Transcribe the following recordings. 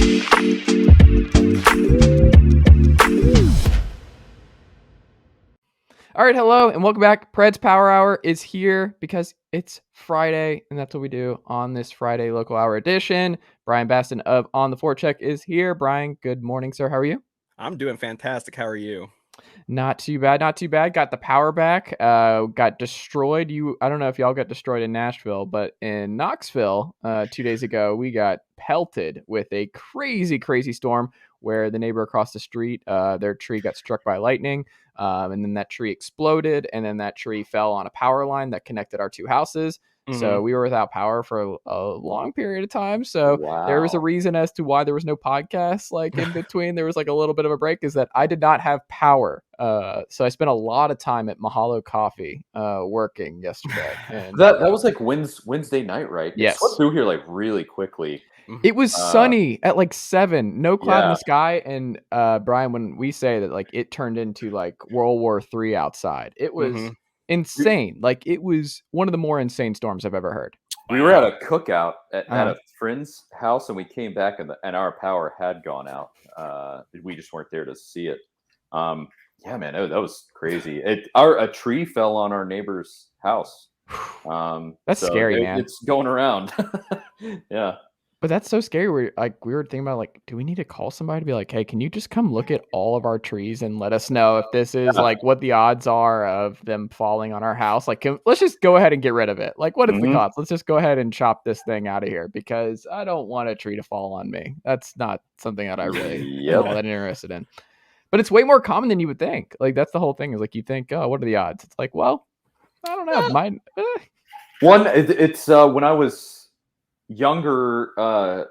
All right, hello and welcome back. Preds Power Hour is here because it's Friday, and that's what we do on this Friday local hour edition. Bryan Bastin of On the Forecheck is here. Bryan, good morning, sir. How are you? I'm doing fantastic. How are you? Not too bad, not too bad. Got the power back. Got destroyed. I don't know if y'all got destroyed in Nashville, but in Knoxville 2 days ago, we got pelted with a crazy storm where the neighbor across the street, their tree got struck by lightning. And then that tree exploded, and then that tree fell on a power line that connected our two houses. So we were without power for a long period of time. So there was a reason as to why there was no podcast like in between. There was like a little bit of a break, is that I did not have power. So I spent a lot of time at Mahalo Coffee working yesterday. And that was like Wednesday night, right? Yes. It swept through here like really quickly. It was sunny at like 7, no cloud in Yeah. the sky. And Bryan, when we say that like it turned into like World War III outside, it was insane. Like it was one of the more insane storms I've ever heard. We were at a cookout at a friend's house, and we came back and our power had gone out. We just weren't there to see it. Yeah, man, that was crazy. A tree fell on our neighbor's house. That's scary, man. It's going around. Yeah. But that's so scary. We were thinking about like, do we need to call somebody to be like, hey, can you just come look at all of our trees and let us know if this is like what the odds are of them falling on our house? Like, let's just go ahead and get rid of it. Like, what is the cost? Let's just go ahead and chop this thing out of here, because I don't want a tree to fall on me. That's not something that I really am all that interested in. But it's way more common than you would think. Like, that's the whole thing, is like, you think, oh, what are the odds? It's like, well, I don't know. Mine. It's when I was younger, a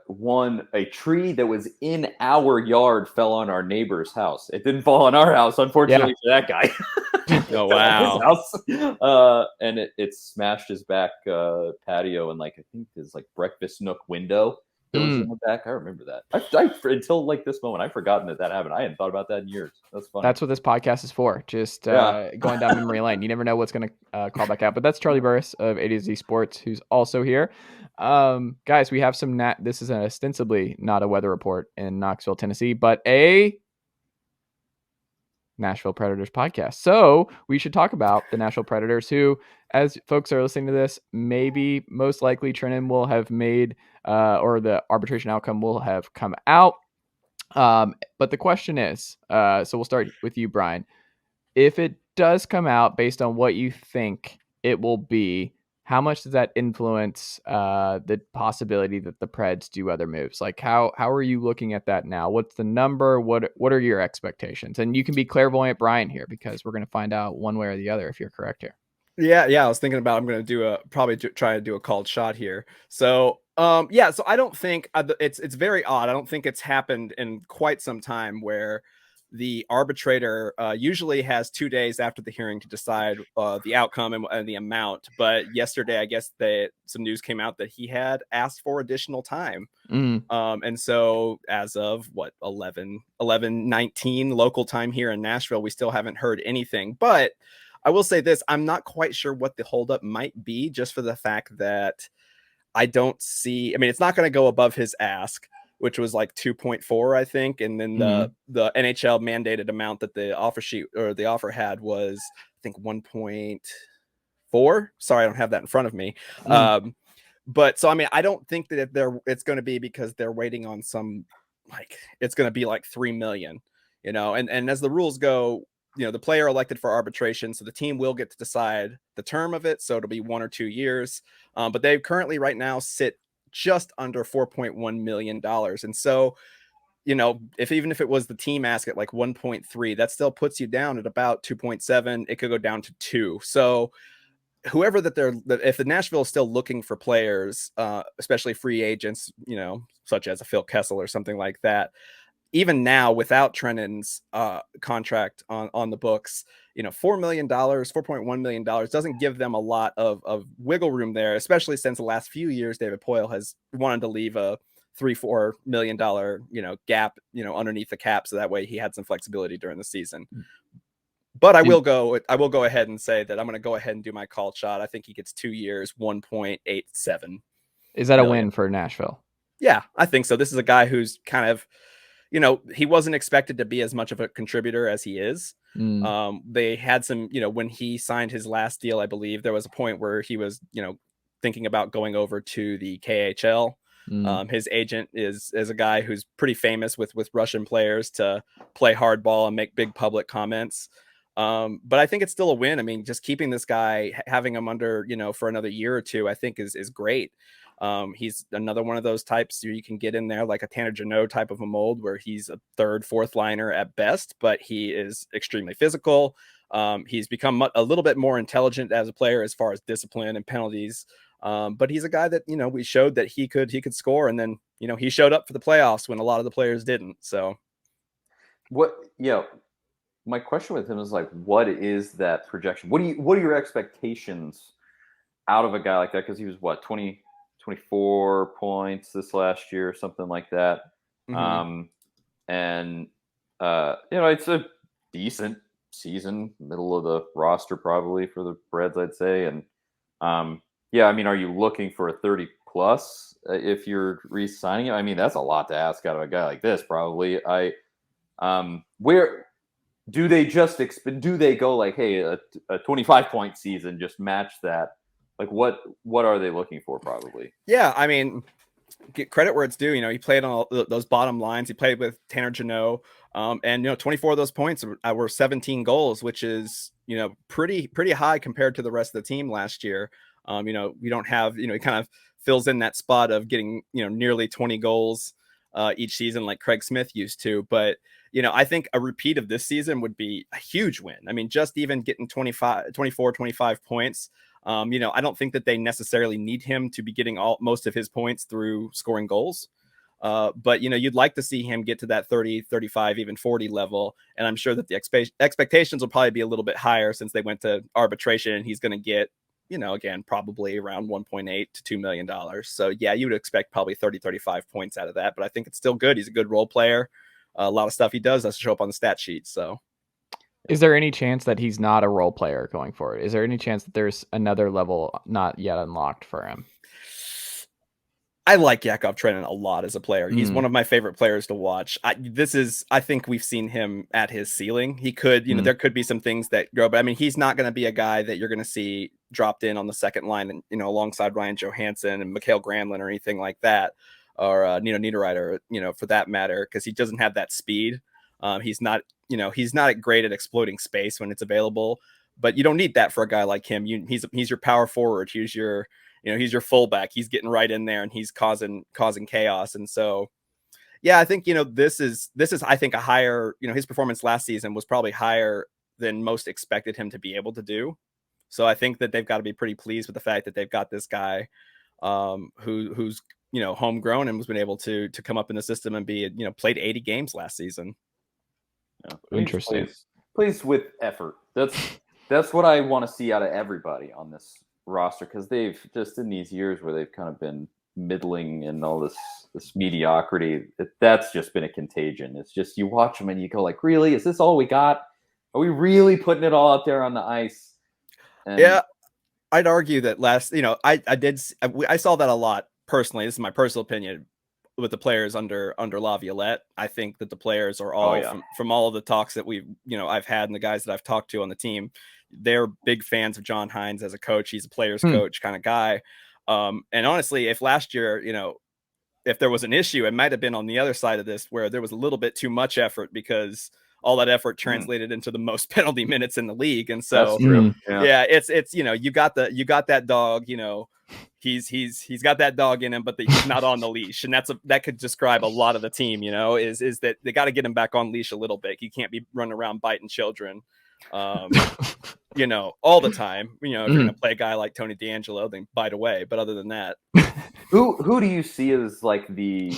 tree that was in our yard fell on our neighbor's house. It didn't fall on our house, unfortunately, for that guy. Oh, wow. His house. And it smashed his back patio and like I think his like breakfast nook window that was in the back. I remember that. I until like this moment, I've forgotten that happened. I hadn't thought about that in years. That's funny. That's what this podcast is for. Just going down memory lane. You never know what's going to call back out. But that's Charlie Burris of A to Z Sports, who's also here. Guys, we have some this is ostensibly not a weather report in Knoxville, Tennessee, but a Nashville Predators podcast. So we should talk about the Nashville Predators, who, as folks are listening to this, maybe most likely Trenin will have made or the arbitration outcome will have come out. But the question is, so we'll start with you, Bryan. If it does come out based on what you think it will be, how much does that influence the possibility that the Preds do other moves? Like, how are you looking at that now? What's the number? What are your expectations? And you can be clairvoyant, Bryan, here, because we're going to find out one way or the other if you're correct here. Yeah. I was thinking about, I'm going to try to do a called shot here. So, so I don't think it's very odd. I don't think it's happened in quite some time where the arbitrator usually has 2 days after the hearing to decide the outcome and the amount. But yesterday, I guess some news came out that he had asked for additional time. And so as of 11:19 local time here in Nashville, we still haven't heard anything. But I will say this, I'm not quite sure what the holdup might be, just for the fact that I don't see, it's not going to go above his ask, which was like 2.4, I think. And then the NHL mandated amount that the offer sheet or the offer had was, I think, 1.4. Sorry, I don't have that in front of me. But so, I don't think that it's going to be because they're waiting on some, like, it's going to be like 3 million, and as the rules go, the player elected for arbitration. So the team will get to decide the term of it. So it'll be 1 or 2 years. But they currently right now sit just under $4.1 million. And so, even if it was the team ask at like 1.3, that still puts you down at about 2.7. It could go down to 2. So whoever if the Nashville is still looking for players, especially free agents, such as a Phil Kessel or something like that, even now without Trenin's contract on the books, $4 million, $4.1 million doesn't give them a lot of wiggle room there, especially since the last few years, David Poile has wanted to leave a $3-4 million, gap, underneath the cap. So that way he had some flexibility during the season. But I will go ahead and say that I'm going to go ahead and do my called shot. I think he gets 2 years, 1.87. Is that a win for Nashville? Yeah, I think so. This is a guy who's kind of, he wasn't expected to be as much of a contributor as he is. They had some, when he signed his last deal, I believe there was a point where he was, thinking about going over to the KHL. His agent is a guy who's pretty famous with Russian players to play hardball and make big public comments. But I think it's still a win. I mean, just keeping this guy, having him under, for another year or two, I think is great. He's another one of those types you can get in there like a Tanner Jeannot type of a mold where he's a third, fourth liner at best, but he is extremely physical. He's become a little bit more intelligent as a player as far as discipline and penalties. But he's a guy that, we showed that he could score. And then, he showed up for the playoffs when a lot of the players didn't. So my question with him is like, what is that projection? What are your expectations out of a guy like that? Because he was 24 points this last year or something like that. It's a decent season, middle of the roster probably for the Preds, I'd say. And are you looking for a 30 plus if you're re-signing him? I mean, that's a lot to ask out of a guy like this, probably. Where do they do they go like, hey, a 25 point season, just match that? Like what are they looking for? Probably. Yeah. I mean, get credit where it's due. He played on all those bottom lines. He played with Tanner Jeannot. And 24 of those points were 17 goals, which is, pretty high compared to the rest of the team last year. We don't have, he kind of fills in that spot of getting, nearly 20 goals each season like Craig Smith used to. But, I think a repeat of this season would be a huge win. I mean, just even getting 24, 25 points. I don't think that they necessarily need him to be getting most of his points through scoring goals. But, you'd like to see him get to that 30, 35, even 40 level. And I'm sure that the expectations will probably be a little bit higher since they went to arbitration and he's going to get, again, probably around $1.8 to $2 million. So, yeah, you would expect probably 30, 35 points out of that. But I think it's still good. He's a good role player. A lot of stuff he does show up on the stat sheet. So. Is there any chance that he's not a role player going forward? Is there any chance that there's another level not yet unlocked for him? I like Yakov Trenin a lot as a player. He's one of my favorite players to watch. I think we've seen him at his ceiling. He could, there could be some things that grow, but I mean, he's not going to be a guy that you're going to see dropped in on the second line and, alongside Ryan Johansson and Mikhail Granlund or anything like that, or Nino Niederreiter, for that matter, because he doesn't have that speed. He's not great at exploiting space when it's available, but you don't need that for a guy like him. He's your power forward. He's your fullback. He's getting right in there and he's causing chaos. And so, yeah, I think, this is, I think a higher, his performance last season was probably higher than most expected him to be able to do. So I think that they've got to be pretty pleased with the fact that they've got this guy who's, homegrown and was been able to come up in the system and be, played 80 games last season. Yeah. Interesting. Plays with effort. That's what I want to see out of everybody on this roster, because they've just in these years where they've kind of been middling and all this mediocrity, that's just been a contagion. It's just you watch them and you go like, really, is this all we got? Are we really putting it all out there on the ice? And yeah, I'd argue that I saw that a lot personally. This is my personal opinion with the players under Laviolette. I think that the players are all from all of the talks that I've had and the guys that I've talked to on the team, they're big fans of John Hines as a coach. He's a player's coach kind of guy. And honestly, if last year, if there was an issue, it might have been on the other side of this where there was a little bit too much effort because all that effort translated into the most penalty minutes in the league. And so, that's true. Yeah, it's, you got that dog, he's got that dog in him, but he's not on the leash. And that could describe a lot of the team, is that they got to get him back on leash a little bit. He can't be running around biting children. All the time. If you're gonna play a guy like Tony D'Angelo, then bite away. But other than that, who do you see as like the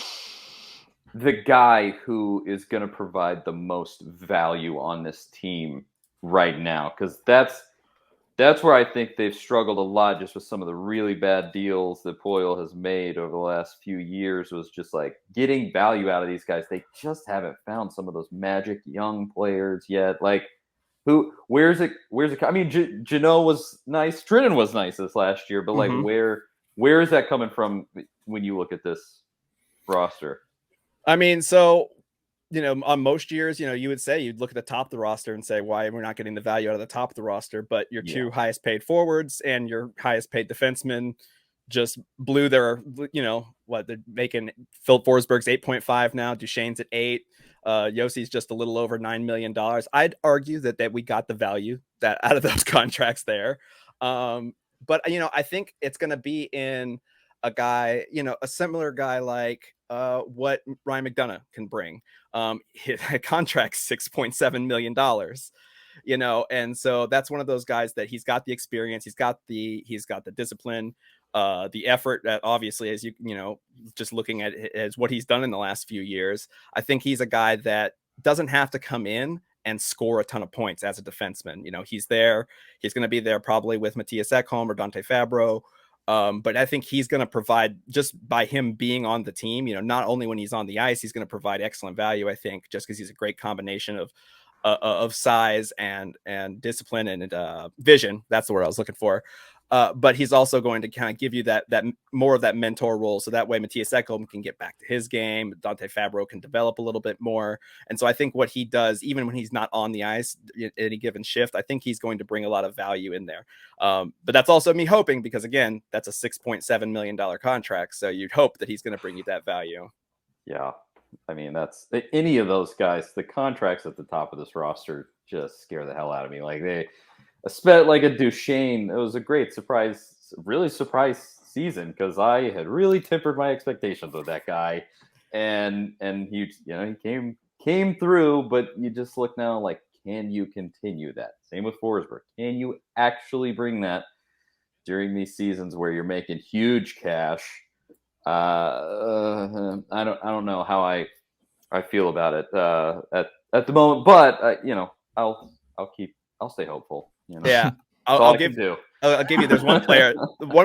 guy who is going to provide the most value on this team right now? Because that's where I think they've struggled a lot, just with some of the really bad deals that Poyle has made over the last few years. Was just like getting value out of these guys. They just haven't found some of those magic young players yet. Like, where's it? I mean, Jeannot was nice. Trenin was nice this last year, but like, where is that coming from when you look at this? roster? I mean, so, on most years, you would say you'd look at the top of the roster and say, why we're not getting the value out of the top of the roster, but your two highest paid forwards and your highest paid defensemen just blew their, they're making Philip Forsberg's 8.5 now. Duchesne's at 8. Yossi's just a little over $9 million. I'd argue that we got the value that out of those contracts there. But, I think it's going to be in a guy, a similar guy like what Ryan McDonough can bring. His contract $6.7 million. And so that's one of those guys that he's got the experience, he's got the discipline, the effort that obviously, as just looking at as what he's done in the last few years, I think he's a guy that doesn't have to come in and score a ton of points as a defenseman. He's there. He's going to be there probably with Matthias Ekholm or Dante Fabro. But I think he's going to provide, just by him being on the team, not only when he's on the ice, he's going to provide excellent value, I think, just because he's a great combination of size and discipline and vision. That's the word I was looking for. But he's also going to kind of give you that more of that mentor role. So that way Matthias Ekholm can get back to his game. Dante Fabro can develop a little bit more. And so I think what he does, even when he's not on the ice at any given shift, I think he's going to bring a lot of value in there. But that's also me hoping, because again, that's a $6.7 million contract. So you'd hope that he's going to bring you that value. Yeah. I mean, that's any of those guys, the contracts at the top of this roster just scare the hell out of me. Like like a Duchesne, it was a great surprise, really surprise season, because I had really tempered my expectations with that guy, and he came through. But you just look now, like, can you continue that? Same with Forsberg. Can you actually bring that during these seasons where you're making huge cash? I don't know how I feel about it at the moment, but I'll stay hopeful. Yeah, I'll give you. There's one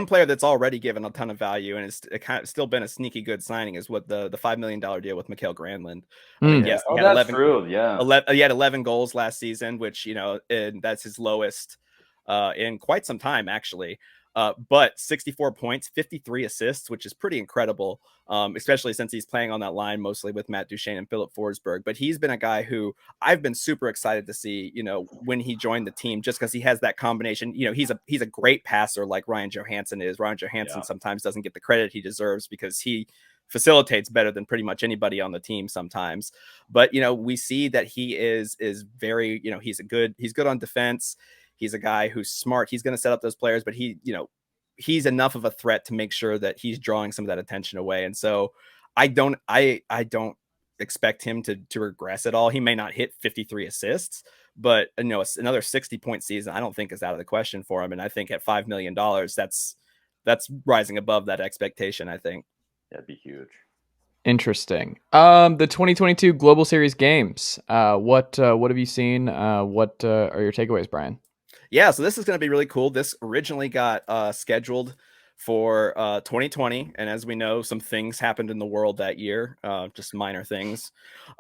player that's already given a ton of value, and it's kind of still been a sneaky good signing, is what the $5 million deal with Mikael Granlund. I mean, yes, he had 11, true. Yeah, he had 11 goals last season, which and that's his lowest in quite some time, actually. But 64 points, 53 assists, which is pretty incredible, especially since he's playing on that line mostly with Matt Duchesne and Philip Forsberg. But he's been a guy who I've been super excited to see, when he joined the team, just because he has that combination. He's a great passer like Ryan Johansson is. Ryan Johansson sometimes doesn't get the credit he deserves because he facilitates better than pretty much anybody on the team sometimes. But, we see that he is very, he's good on defense. He's a guy who's smart. He's going to set up those players, but he's enough of a threat to make sure that he's drawing some of that attention away. And so I don't expect him to regress at all. He may not hit 53 assists, but another 60-point season, I don't think is out of the question for him. And I think at $5 million, that's rising above that expectation, I think. That'd be huge. Interesting. The 2022 Global Series games. What have you seen? What are your takeaways, Brian? Yeah, so this is going to be really cool. This originally got scheduled for 2020, and as we know, some things happened in the world that year, just minor things.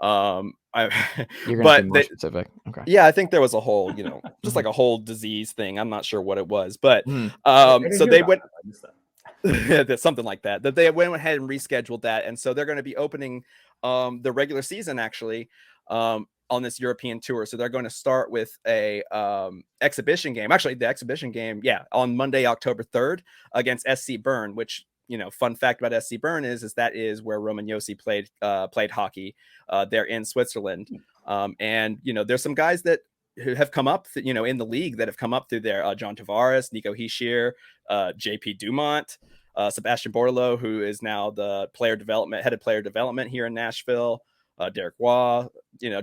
You're going to be more specific. Okay. Yeah, I think there was a whole, just like a whole disease thing. I'm not sure what it was, but so they went something like that. That they went ahead and rescheduled that, and so they're going to be opening the regular season actually. On this European tour. So they're going to start with a exhibition game. Actually, the exhibition game, on Monday, October 3rd against SC Bern, which, fun fact about SC Bern is that is where Roman Josi played hockey. They're in Switzerland. And, there's some guys who have come up, in the league that have come up through there. John Tavares, Nico Hischier, JP Dumont, Sebastian Bordelot, who is now the head of player development here in Nashville. Derek Waugh,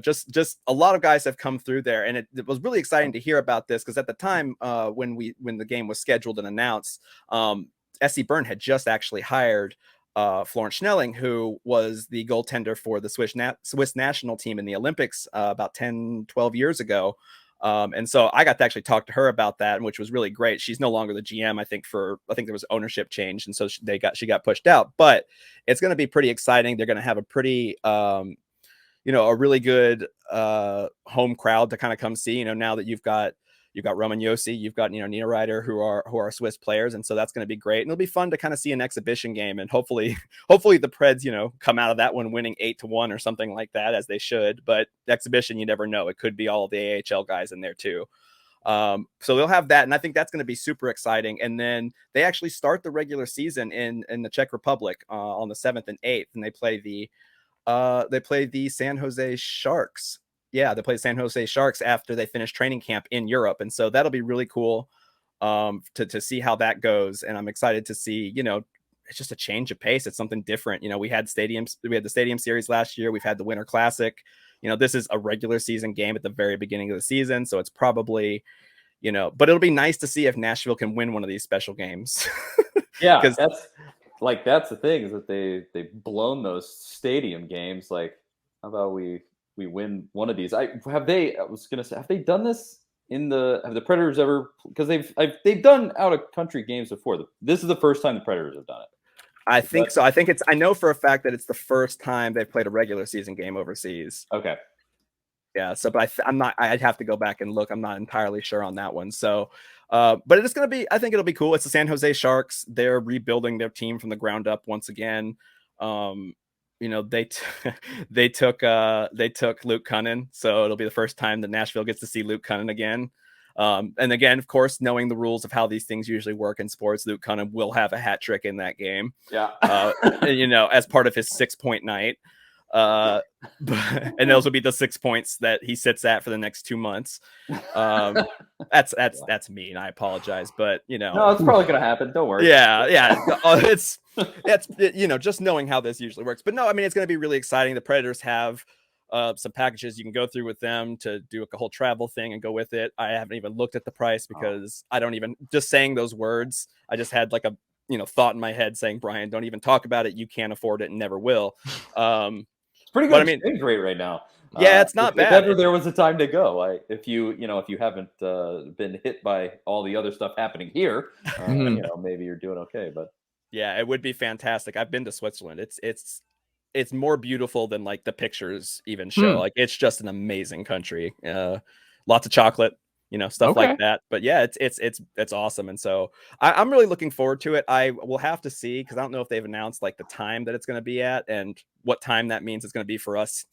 just a lot of guys have come through there, and it was really exciting to hear about this because at the time when the game was scheduled and announced, SC Bern had just actually hired Florence Schnelling, who was the goaltender for the Swiss national team in the Olympics about 10-12 years ago. And so I got to actually talk to her about that, which was really great. She's no longer the GM, I think there was ownership change. And so she got pushed out, but it's going to be pretty exciting. They're going to have a pretty, a really good home crowd to kind of come see, now that you've got, You've got Roman Yossi, you've got Nina Ryder, who are Swiss players, and so that's going to be great. And it'll be fun to kind of see an exhibition game, and hopefully the Preds come out of that one winning 8-1 or something like that, as they should. But exhibition, you never know; it could be all of the AHL guys in there too. So they'll have that, and I think that's going to be super exciting. And then they actually start the regular season in the Czech Republic on the 7th and 8th, and they play the San Jose Sharks. Yeah, they play San Jose Sharks after they finish training camp in Europe, and so that'll be really cool to see how that goes. And I'm excited to see, it's just a change of pace. It's something different. We had the Stadium Series last year. We've had the Winter Classic. This is a regular season game at the very beginning of the season, so it's probably, but it'll be nice to see if Nashville can win one of these special games. Yeah, that's the thing, is that they've blown those stadium games. Like, how about we win one of these? Have they done this have the Predators ever, because they've done out of country games before. This is the first time the Predators have done it. I think so. I know for a fact that it's the first time they've played a regular season game overseas. Okay. Yeah. So, but I'd have to go back and look. I'm not entirely sure on that one. So, but it's going to be, I think it'll be cool. It's the San Jose Sharks. They're rebuilding their team from the ground up once again. They took Luke Cunnin. So it'll be the first time that Nashville gets to see Luke Cunnin again. And again, of course, knowing the rules of how these things usually work in sports, Luke Cunnin will have a hat trick in that game. Yeah. As part of his 6-point night. And those will be the 6 points that he sits at for the next 2 months. That's mean. I apologize, but no, it's probably gonna happen. Don't worry. Yeah. It's just knowing how this usually works. But no, I mean, it's going to be really exciting. The Predators have some packages you can go through with them to do a whole travel thing and go with it. I haven't even looked at the price because I don't even, just saying those words, I just had like a thought in my head saying, Bryan, don't even talk about it. You can't afford it and never will. It's pretty good exchange rate right now. Yeah, it's not bad. If ever there was a time to go, if you haven't been hit by all the other stuff happening here, maybe you're doing okay. But yeah, it would be fantastic. I've been to Switzerland. It's more beautiful than like the pictures even show. Like, it's just an amazing country. Lots of chocolate, stuff like that. But yeah, it's awesome. And so I'm really looking forward to it. I will have to see, because I don't know if they've announced like the time that it's going to be at and what time that means it's going to be for us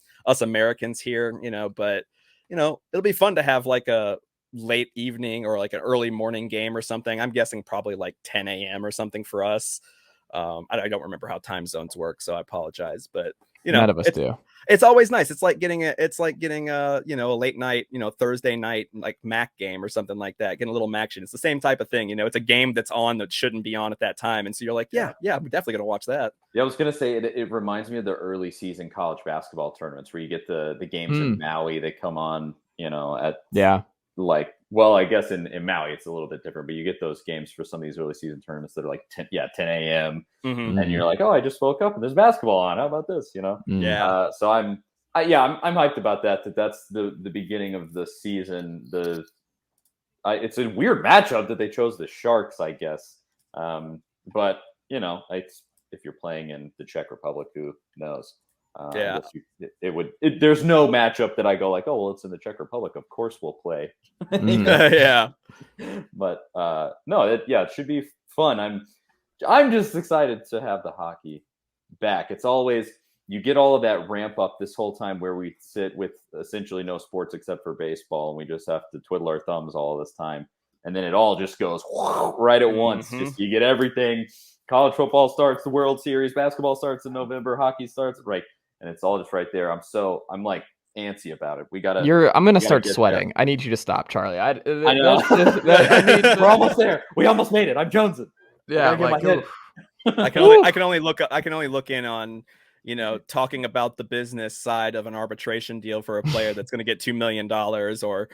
Americans here, but it'll be fun to have like a late evening or like an early morning game or something. I'm guessing probably like 10 a.m. or something for us. I don't remember how time zones work, so I apologize, but none of us do. It's always nice. It's like getting a late night, Thursday night, like MAC game or something like that, getting a little action. It's the same type of thing. It's a game that's on that shouldn't be on at that time. And so you're like, yeah, we're definitely going to watch that. Yeah, I was going to say, it reminds me of the early season college basketball tournaments where you get the games in Maui. They come on, I guess in Maui, it's a little bit different, but you get those games for some of these early season tournaments that are like 10 a.m. And you're like, oh, I just woke up and there's basketball on. How about this? Yeah. So I'm hyped about that. That's the beginning of the season. It's a weird matchup that they chose the Sharks, I guess. But if you're playing in the Czech Republic, who knows? There's no matchup that I go like, oh, well, it's in the Czech Republic, of course we'll play. Yeah. But it should be fun. I'm just excited to have the hockey back. It's always, you get all of that ramp up this whole time where we sit with essentially no sports except for baseball, and we just have to twiddle our thumbs all this time, and then it all just goes right at once. Just, you get everything. College football starts, the World Series, basketball starts in November, hockey starts, right? And it's all just right there. I'm like antsy about it. I'm gonna start sweating. There. I need you to stop, Charlie. I know. We're almost there. We almost made it. I'm jonesing. Yeah, I can only look in on talking about the business side of an arbitration deal for a player that's going to get $2 million, or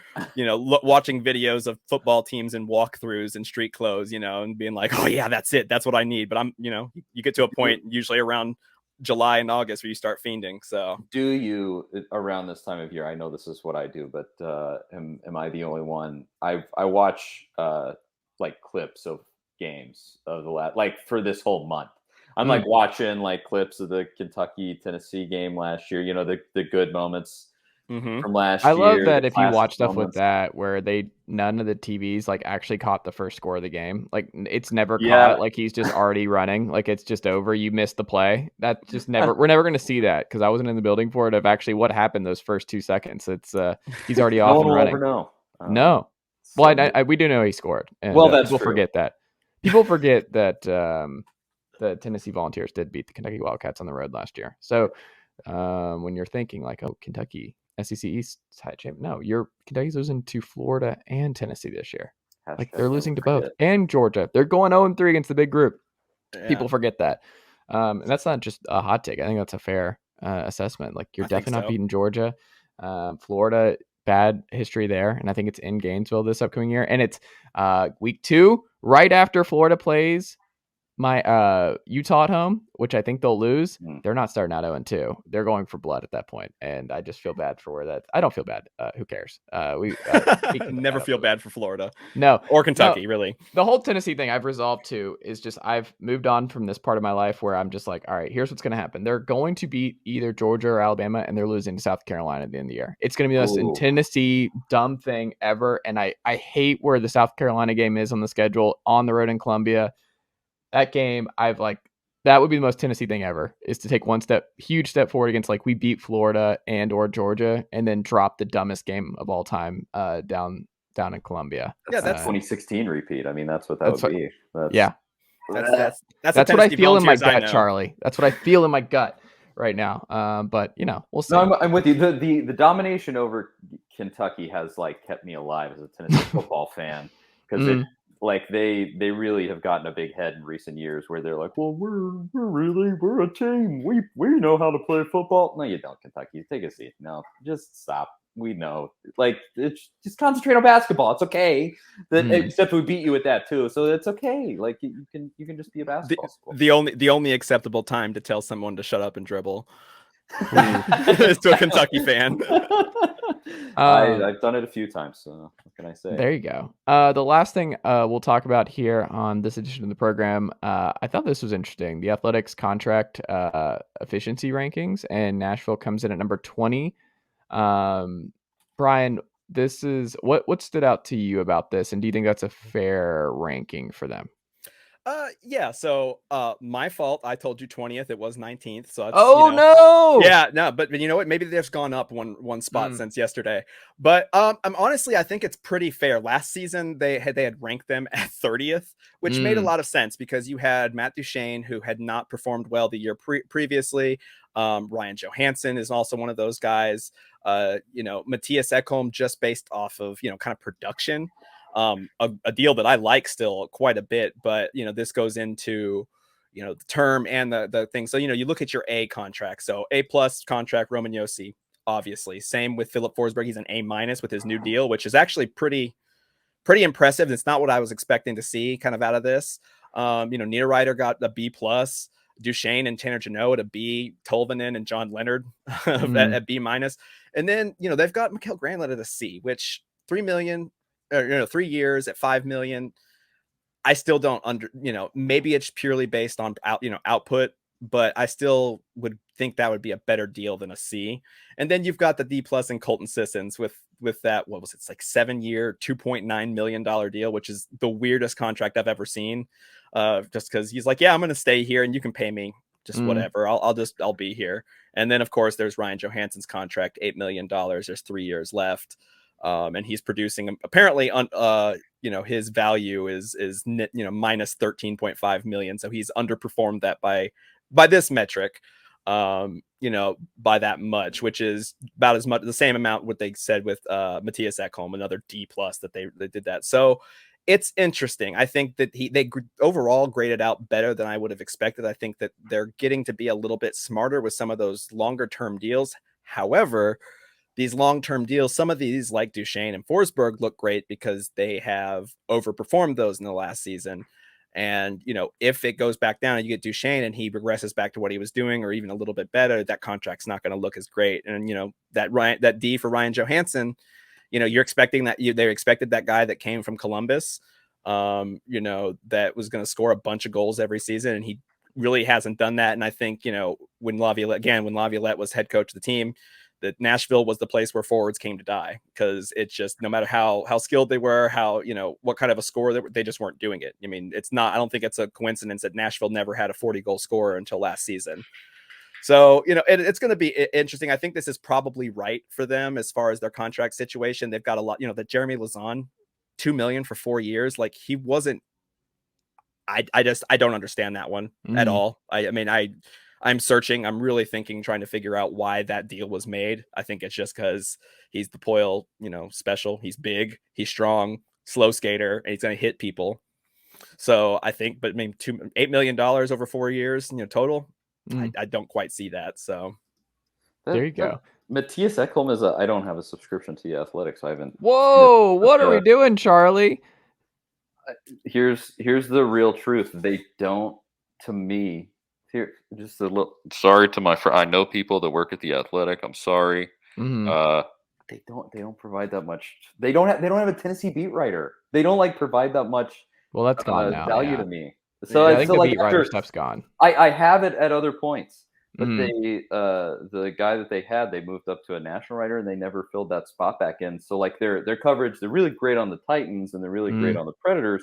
watching videos of football teams in walkthroughs and street clothes, and being like, oh yeah, that's it, that's what I need. But I'm you get to a point usually around July and August where you start fiending. So do you around this time of year? I know this is what I do, but am I the only one? I watch like clips of games of the like for this whole month. I'm like watching like clips of the Kentucky-Tennessee game last year, the good moments. from last I year. love that the if you classic watch stuff with moments. that where none of the TVs like actually caught the first score of the game. Like it's never Yeah. caught. Like he's just already running. Like it's just over. You missed the play. That's just never. We're never going to see that because I wasn't in the building for it. Of actually what happened those first 2 seconds. It's he's already No off one and will running. ever know. No. So Well, we do know he scored, and well, that's people true. forget that. People forget that the Tennessee Volunteers did beat the Kentucky Wildcats on the road last year. So when you're thinking like, oh, Kentucky SEC East title champ, no, Kentucky's losing to Florida and Tennessee this year. Like they're losing to both, and Georgia. They're going 0-3 against the big group. Yeah. People forget that, and that's not just a hot take. I think that's a fair assessment. Like you're definitely not beating Georgia, Florida. Bad history there, and I think it's in Gainesville this upcoming year, and it's week 2 right after Florida plays my Utah at home, which I think they'll lose. They're not starting out 0-2. They're going for blood at that point, and I just feel bad for where that. I don't feel bad. Who cares? We never feel bad for Florida. No, or Kentucky, really. The whole Tennessee thing I've resolved to is just I've moved on from this part of my life where I'm just like, all right, here's what's going to happen. They're going to beat either Georgia or Alabama, and they're losing to South Carolina at the end of the year. It's going to be the most Tennessee dumb thing ever, and I hate where the South Carolina game is on the schedule on the road in Columbia. That game, that would be the most Tennessee thing ever, is to take huge step forward against like we beat Florida and or Georgia, and then drop the dumbest game of all time down in Columbia. That's 2016 repeat. I mean, that's what that would be. That's what I feel in my gut, Charlie. That's what I feel in my gut right now. But we'll see. No, I'm with you. The domination over Kentucky has like kept me alive as a Tennessee football fan, because they really have gotten a big head in recent years where they're like, well, we're a team. We know how to play football. No, you don't, Kentucky. Take a seat. No, just stop. We know. Like, just concentrate on basketball. It's okay. Except we beat you at that too, so it's okay. Like you can just be a basketball school. The only acceptable time to tell someone to shut up and dribble is to a Kentucky fan. I've done it a few times, so what can I say? There you go. The last thing we'll talk about here on this edition of the program, I thought this was interesting. The Athletics contract efficiency rankings, and Nashville comes in at number 20. Bryan, this is what stood out to you about this, and do you think that's a fair ranking for them? Yeah. So, my fault. I told you 20th. It was 19th. So, that's, no. Yeah, no. But you know what? Maybe they've gone up one spot since yesterday. But I'm honestly, I think it's pretty fair. Last season they had ranked them at 30th, which made a lot of sense because you had Matt Duchene, who had not performed well the year previously. Ryan Johansson is also one of those guys. Matthias Ekholm, just based off of kind of production. A deal that I like still quite a bit, but this goes into the term and the thing. So you look at your A contract. So A+ contract, Roman Josi, obviously. Same with Philip Forsberg. He's an A- with his new deal, which is actually pretty impressive. It's not what I was expecting to see kind of out of this. Niederreiter got a B+. Duchene and Tanner Jeannot at a B, Tolvanen and John Leonard at B-. And then they've got Mikael Granlund at a C, which $3 million. 3 years at $5 million. I still don't maybe it's purely based on output, but I still would think that would be a better deal than a C. And then you've got the D+ and Colton Sissons with that, what was it? It's like 7-year, $2.9 million deal, which is the weirdest contract I've ever seen. Just because he's like, yeah, I'm going to stay here and you can pay me just whatever. I'll be here. And then of course there's Ryan Johansson's contract, $8 million. There's 3 years left. And he's producing apparently his value is minus 13.5 million. So he's underperformed that by this metric, by that much, which is about as much the same amount what they said with Matthias Ekholm, another D+ that they did that. So it's interesting. I think that they overall graded out better than I would have expected. I think that they're getting to be a little bit smarter with some of those longer term deals. However, these long-term deals, some of these like Duchene and Forsberg look great because they have overperformed those in the last season. And, if it goes back down and you get Duchene and he regresses back to what he was doing or even a little bit better, that contract's not going to look as great. And, that D for Ryan Johansson, you're expecting that they expected that guy that came from Columbus, that was going to score a bunch of goals every season. And he really hasn't done that. And I think, when Laviolette was head coach of the team, that Nashville was the place where forwards came to die, because it's just, no matter how skilled they were, how, what kind of a score, they just weren't doing it. I mean, I don't think it's a coincidence that Nashville never had a 40-goal scorer until last season. So, it's going to be interesting. I think this is probably right for them as far as their contract situation. They've got a lot, that Jeremy Lauzon, $2 million for 4 years. Like, he wasn't, I don't understand that one at all. I'm searching. I'm really trying to figure out why that deal was made. I think it's just because he's the Poyle, special. He's big, he's strong, slow skater, and he's going to hit people. So I think, but maybe $8 million over 4 years, total. I don't quite see that. So there you go. Matthias Ekholm I don't have a subscription to The Athletic, so I haven't. Whoa, what are we doing, Charlie? Here's the real truth. They don't, to me. Here, just a little. Sorry to my friend. I know people that work at The Athletic. I'm sorry. They don't provide that much. They don't have a Tennessee beat writer. They don't provide that much. Well, that's gone now. Value to me. So I think the beat writer stuff's gone. I have it at other points, but the guy that they had, they moved up to a national writer, and they never filled that spot back in. So their coverage, they're really great on the Titans, and they're really great on the Predators,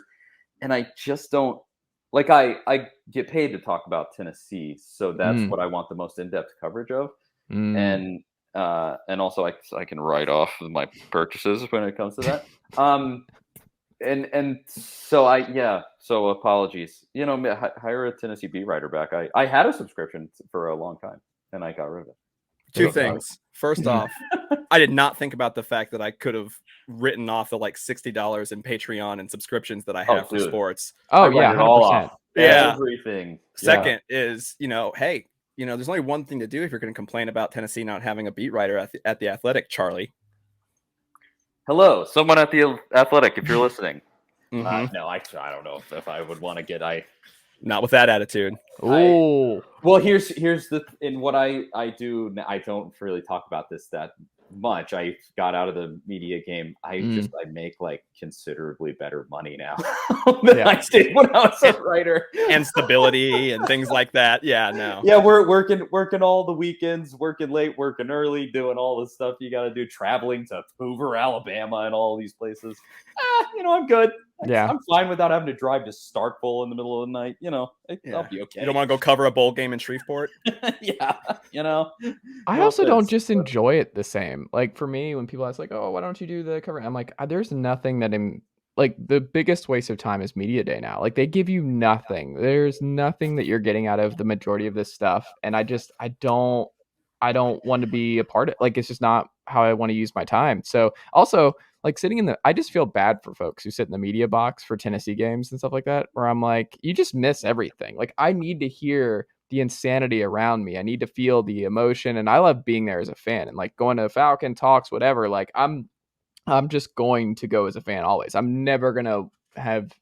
and I just don't. I get paid to talk about Tennessee, so that's what I want the most in-depth coverage of, and also I can write off my purchases when it comes to that. And so so apologies. Hire a Tennessee beat writer back. I had a subscription for a long time, and I got rid of it. Two things. First off, I did not think about the fact that I could have written off the $60 in Patreon and subscriptions that I have for sports. Oh yeah, 100%. Yeah, everything. Second is, hey, there's only one thing to do if you're going to complain about Tennessee not having a beat writer at the Athletic, Charlie. Hello, someone at the Athletic, if you're listening. No, I don't know if I would want to get not with that attitude. Oh, well, here's what I do. I don't really talk about this that much. I got out of the media game. I make considerably better money now than I did when I was a writer, and stability and things like that. Yeah, no. Yeah, we're working all the weekends, working late, working early, doing all the stuff you got to do, traveling to Hoover, Alabama, and all these places. I'm good. I'm fine without having to drive to Starkville in the middle of the night. I'll be okay. You don't want to go cover a bowl game in Shreveport? I also don't just enjoy it the same. For me, when people ask oh, why don't you do the cover? I'm like, there's nothing that the biggest waste of time is media day now. They give you nothing. There's nothing that you're getting out of the majority of this stuff. And I don't want to be a part of it. It's just not how I want to use my time. So also sitting I just feel bad for folks who sit in the media box for Tennessee games and stuff like that, where I'm you just miss everything. I need to hear the insanity around me. I need to feel the emotion, and I love being there as a fan and going to Falcon talks, whatever. I'm just going to go as a fan always. I'm never going to have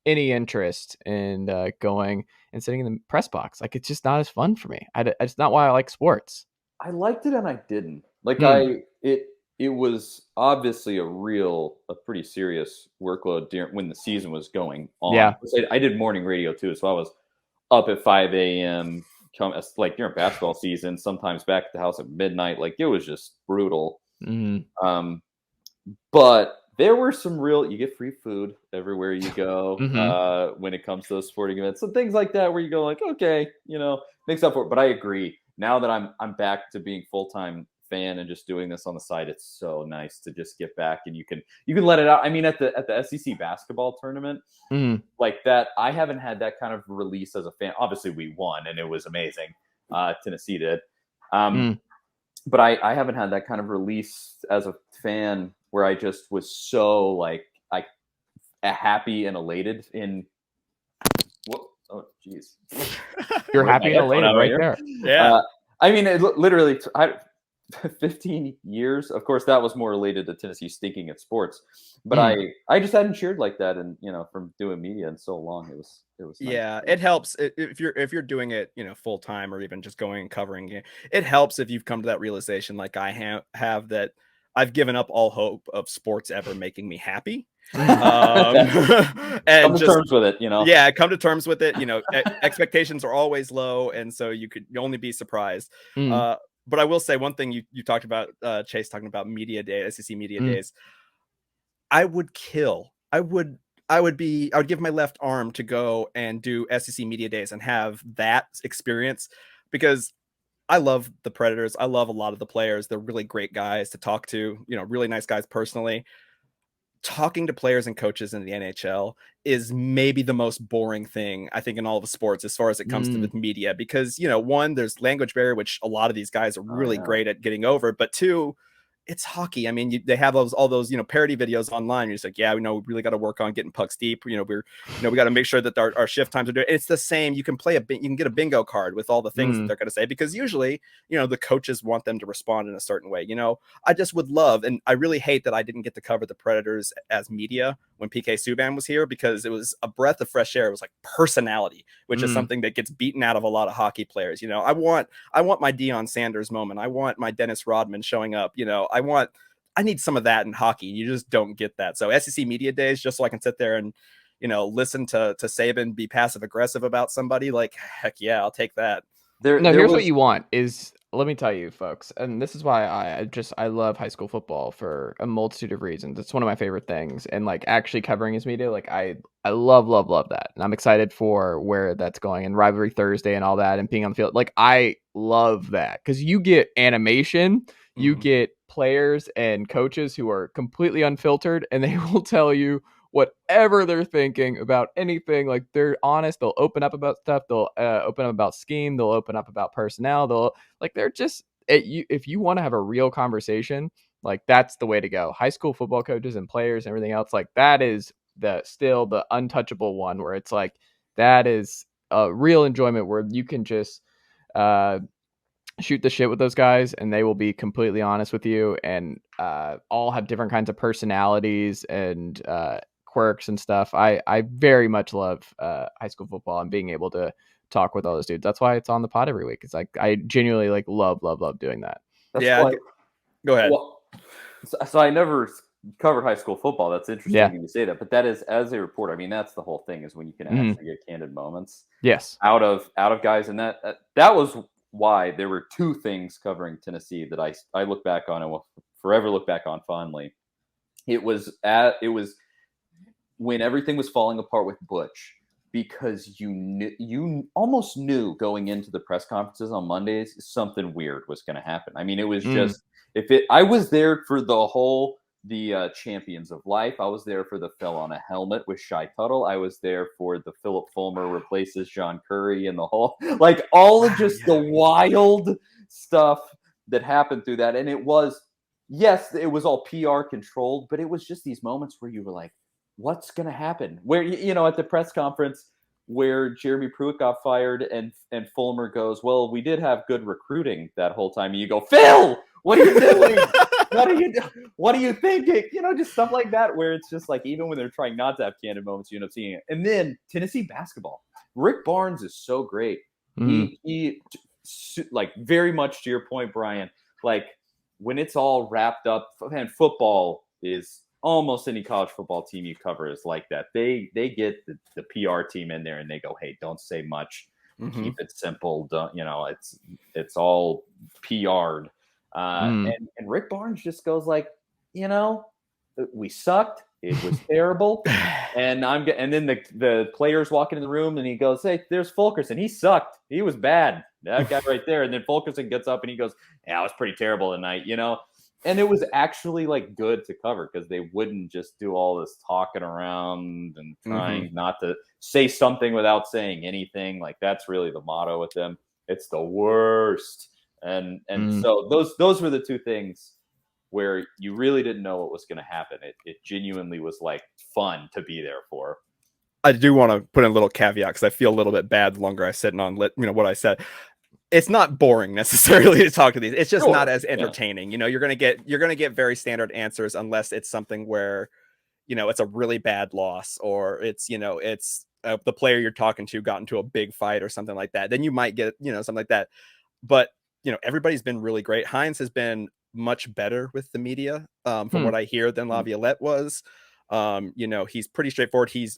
any interest in going and sitting in the press box. It's just not as fun for me. It's not why I like sports. I liked it and I didn't. It was obviously a pretty serious workload when the season was going on. Yeah. I did morning radio too, so I was up at 5 a.m. During basketball season, sometimes back at the house at midnight. It was just brutal. But there were some you get free food everywhere you go when it comes to those sporting events. So things like that where you go okay, makes up for it. But I agree. Now that I'm back to being full-time fan and just doing this on the side, it's so nice to just get back and you can let it out. I mean, at the SEC basketball tournament, that, I haven't had that kind of release as a fan. Obviously we won and it was amazing. Tennessee did. But I haven't had that kind of release as a fan where I just was so happy and elated in oh geez. You're happy and elated right there. Yeah. I mean, it literally 15 years. Of course, that was more related to Tennessee stinking at sports, but I just hadn't cheered like that, and from doing media in so long, it was nice. Yeah, it helps if you're doing it full time or even just going and covering it. It helps if you've come to that realization, like I have that I've given up all hope of sports ever making me happy. And come to terms with it, Yeah, come to terms with it. Expectations are always low, and so you could only be surprised. But I will say one thing you talked about, Chase talking about media day, SEC media days. I would give my left arm to go and do SEC media days and have that experience, because I love the Predators. I love a lot of the players. They're really great guys to talk to, really nice guys personally. Talking to players and coaches in the NHL is maybe the most boring thing, I think, in all of sports as far as it comes to the media, because, one, there's language barrier, which a lot of these guys are really great at getting over, but two, it's hockey. I mean, they have all those, parody videos online. You're just like, yeah, we really got to work on getting pucks deep. We got to make sure that our shift times are doing. It's the same. You can get a bingo card with all the things that they're going to say, because usually, the coaches want them to respond in a certain way. I just would love, and I really hate that I didn't get to cover the Predators as media when PK Subban was here, because it was a breath of fresh air. It was like personality, which is something that gets beaten out of a lot of hockey players. I want my Deion Sanders moment. I want my Dennis Rodman showing up. I need some of that in hockey. You just don't get that. So SEC media days, just so I can sit there and, listen to Saban be passive aggressive about somebody, like, heck yeah, I'll take that. Here's what you want is, let me tell you, folks, and this is why I love high school football for a multitude of reasons. It's one of my favorite things, and like actually covering his media, like I love that, and I'm excited for where that's going, and Rivalry Thursday and all that, and being on the field. Like, I love that, because you get animation, you get players and coaches who are completely unfiltered, and they will tell you whatever they're thinking about anything. Like, they're honest. They'll open up about stuff. They'll open up about scheme. They'll open up about personnel. They're just, if you want to have a real conversation, like, that's the way to go. High school football coaches and players and everything else, like, that is still the untouchable one, where it's like, that is a real enjoyment, where you can just shoot the shit with those guys, and they will be completely honest with you, and all have different kinds of personalities and quirks and stuff. I very much love high school football and being able to talk with all those dudes. That's why it's on the pod every week. It's like, I genuinely like love doing that. That's why, go ahead. Well, so I never covered high school football. That's interesting to say that, but that is, as a reporter, I mean, that's the whole thing, is when you can actually get candid moments out of guys, and that was why there were two things covering Tennessee that I look back on and will forever look back on fondly. It was when everything was falling apart with Butch, because you almost knew going into the press conferences on Mondays something weird was going to happen. I mean, it was just, I was there for the Champions of Life. I was there for the fell on a helmet with Shai Tuttle. I was there for the Philip Fulmer replaces John Curry and the whole, like, all of just the wild stuff that happened through that. And it was all PR controlled, but it was just these moments where you were like, what's going to happen? Where, at the press conference where Jeremy Pruitt got fired and Fulmer goes, well, we did have good recruiting that whole time. And you go, Phil, what are you doing? What are you thinking? Just stuff like that, where it's just like, even when they're trying not to have candid moments, you end up seeing it. And then Tennessee basketball. Rick Barnes is so great. He like, very much to your point, Brian, like, when it's all wrapped up, and football is, almost any college football team you cover is like that. They get the PR team in there and they go, hey, don't say much. Keep it simple. Don't, it's all PR'd. And Rick Barnes just goes like, we sucked. It was terrible. And then the players walk into the room and he goes, hey, there's Fulkerson. He sucked. He was bad. That guy right there. And then Fulkerson gets up and he goes, yeah, it was pretty terrible tonight, And it was actually like good to cover, because they wouldn't just do all this talking around and trying not to say something without saying anything. Like, that's really the motto with them. It's the worst. And so those were the two things where you really didn't know what was going to happen. It genuinely was like fun to be there for. I do want to put in a little caveat, because I feel a little bit bad the longer I sit on what I said. It's not boring necessarily to talk to these. It's just not as entertaining. You're gonna get very standard answers, unless it's something where, it's a really bad loss, or it's the player you're talking to got into a big fight or something like that. Then you might get something like that. But everybody's been really great. Hines has been much better with the media, from what I hear, than Laviolette was. He's pretty straightforward. He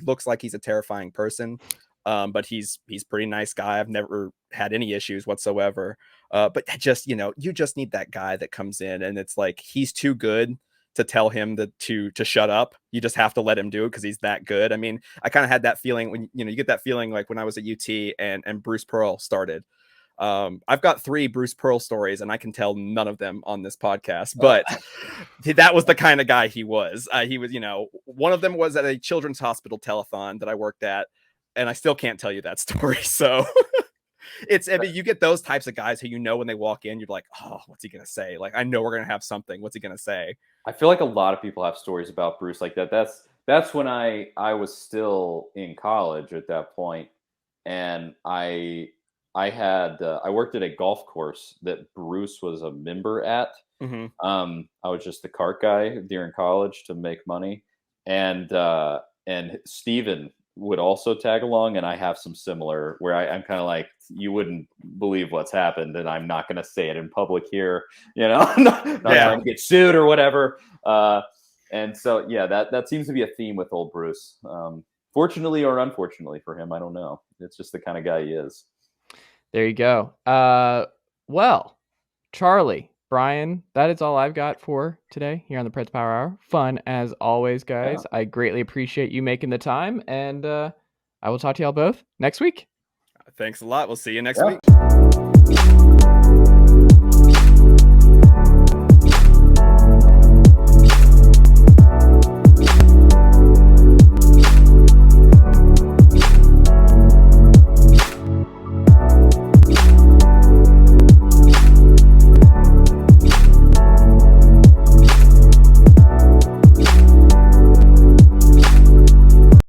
looks like he's a terrifying person. But he's pretty nice guy. I've never had any issues whatsoever. But just, you just need that guy that comes in and it's like, he's too good to tell him to shut up. You just have to let him do it because he's that good. I mean, I kind of had that feeling when, you get that feeling like when I was at UT and Bruce Pearl started. I've got 3 Bruce Pearl stories and I can tell none of them on this podcast, but that was the kind of guy he was. He was, one of them was at a children's hospital telethon that I worked at, and I still can't tell you that story. So I mean, you get those types of guys who, when they walk in, you're like, oh, what's he going to say? Like, I know we're going to have something. What's he going to say? I feel like a lot of people have stories about Bruce like that. That's when I was still in college at that point, and I worked at a golf course that Bruce was a member at. Mm-hmm. I was just the cart guy during college to make money, and Steven would also tag along, and I have some similar where I'm kind of like, you wouldn't believe what's happened, and I'm not going to say it in public here, not trying to get sued or whatever. And so, yeah, that seems to be a theme with old Bruce. Fortunately or unfortunately for him, I don't know. It's just the kind of guy he is. There you go. Well, Charlie, Bryan, that is all I've got for today here on the Preds Power Hour. Fun as always, guys. Yeah. I greatly appreciate you making the time, and I will talk to y'all both next week. Thanks a lot. We'll see you next week.